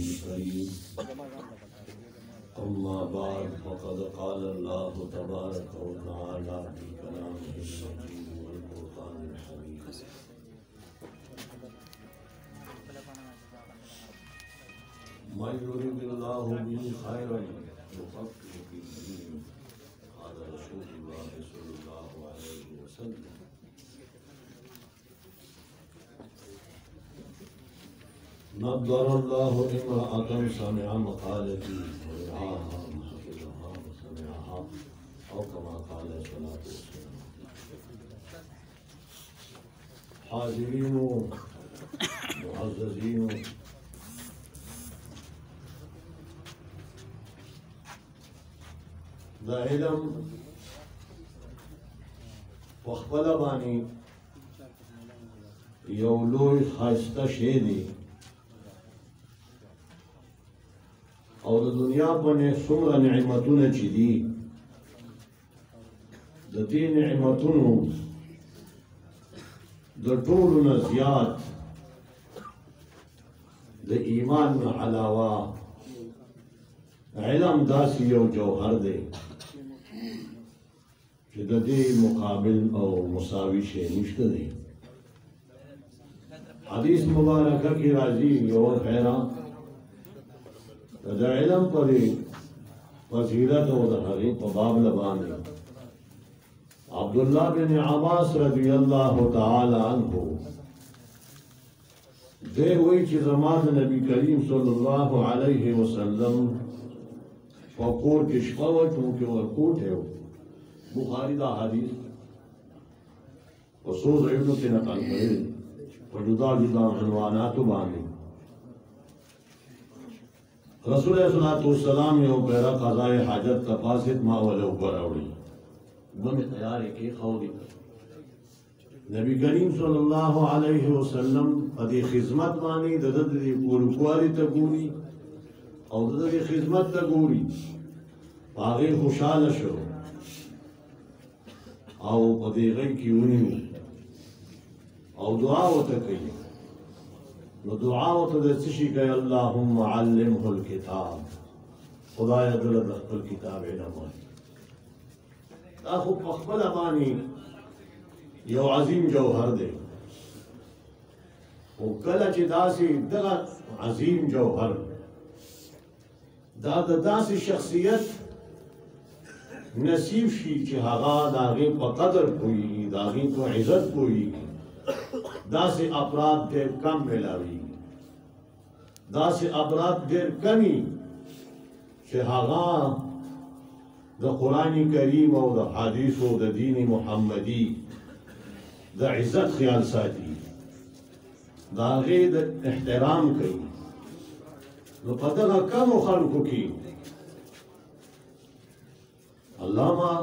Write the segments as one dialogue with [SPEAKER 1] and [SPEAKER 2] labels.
[SPEAKER 1] الكريم أما بعد فقد قال الله تبارك وتعالى في كلامه المجيد والفرقان الحميد من يريد الله به خيرا يفقهه في الدين قال رسول الله صلى الله عليه وسلم نضر الله امرأة سمع مقالتي ورعاها وحفظها وسمعها أو كما قال الصلاة والسلام. حاضرين معززين دا علم وخپل باندې یو لوی خاصه شی دی او د دنیا باندې څومره نعمتونه چې دي د دې نعمتونو د ټولو نه زیات د ایمان نه علاوه علم داسې یو جوهر دی چې د دې مقابل او مساوي شی نشته دی. حدیث مبارکه کې راځي یو خیره د علم پر فضیلت او د هغې په باب باندې عبدالله بن عباس رضی الله تعالی عنه دی وایي چې زما د نبی کریم صلی الله علیه وسلم په کور کې شپه وه چونکې ورکوټی و. بخاري دا حدیث په څو ځایونو کې نقل کړی دی په جدا جدا عنواناتو باندې. رسول الله صلی الله علیه وسلم یو پیرا قضای حاجت تفاسد ما ولو براوړي بمې تیارې کې خوري. نبی کریم صلی الله علیه وسلم په دې خدمت باندې د دې ورکوالي ته ګوري او د دې خدمت ته ګوري هغه خوشاله شو او په دې غي کې ونیو او دعا وته کوي. نو دعا وته د څه شي کوي؟ اللهم علمه الكتاب، خدای دې د خپل کتاب علم ورکړي. دا خو په خپل باندې یو عظیم جوهر دی او کله چې داسې دغه عظیم جوهر دا د داسې شخصیت نصیب شي چې هغه د هغې په قدر پوهېږي، د هغې په عزت پوهېږي، داسې افراد ډېر کم میلاویږي. داسې افراد ډېر کمي چې هغه د قرآن کریم او د حدیثو د دین محمدي د عزت خیال ساتي، د هغې د احترام کوي. نو په دغه کمو خلکو کې علامه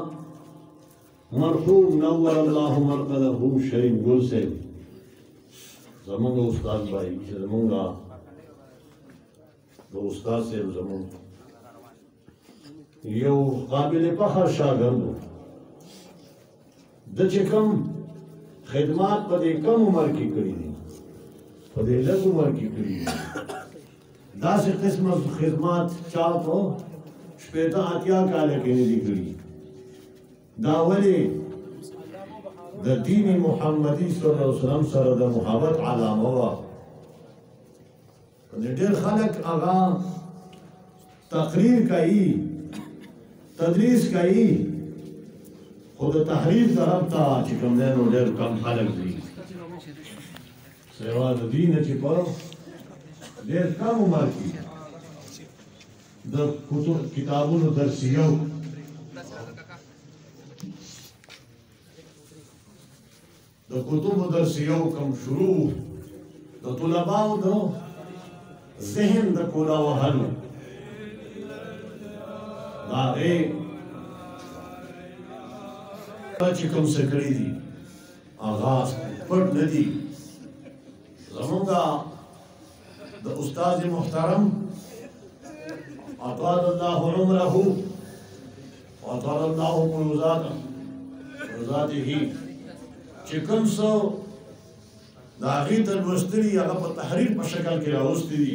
[SPEAKER 1] مرحوم نور الله مرقده شریف ګل صاحب زمونږ استاد بھائی چې زمونږ د استاد صاحب زمونږ یو قابل فخر شاګرد و. د چې کوم خدمات په دې کم عمر کې کړي دي، په دې لږ عمر کې کړي دي، داسې قسمه خدمات چا په شپېته اتیا کاله کې نه دي کړي. دا ولې د دین محمدي صلی الله علیه وسلم سره د محبت علامه وه. ډېر خلک هغه تقریر کوي، تدریس کوي، خو د تحریف طرف ته چې کوم دی نو ډېر کم خلک دي. سوا د دین چې په ډېر کم عمر کې د کتابونو درسیو د کتبو درسیو کم شروع د طلباو د ذهن د کولا وهلو د هغې چې کوم څه کړي دي هغه پټ نه دي. زمونږ د استاد محترم اطال الله عمره واطال الله فیوزاته چې کوم څه د هغې ته لوستلي هغه په تحریر په شکل کې راوستي دي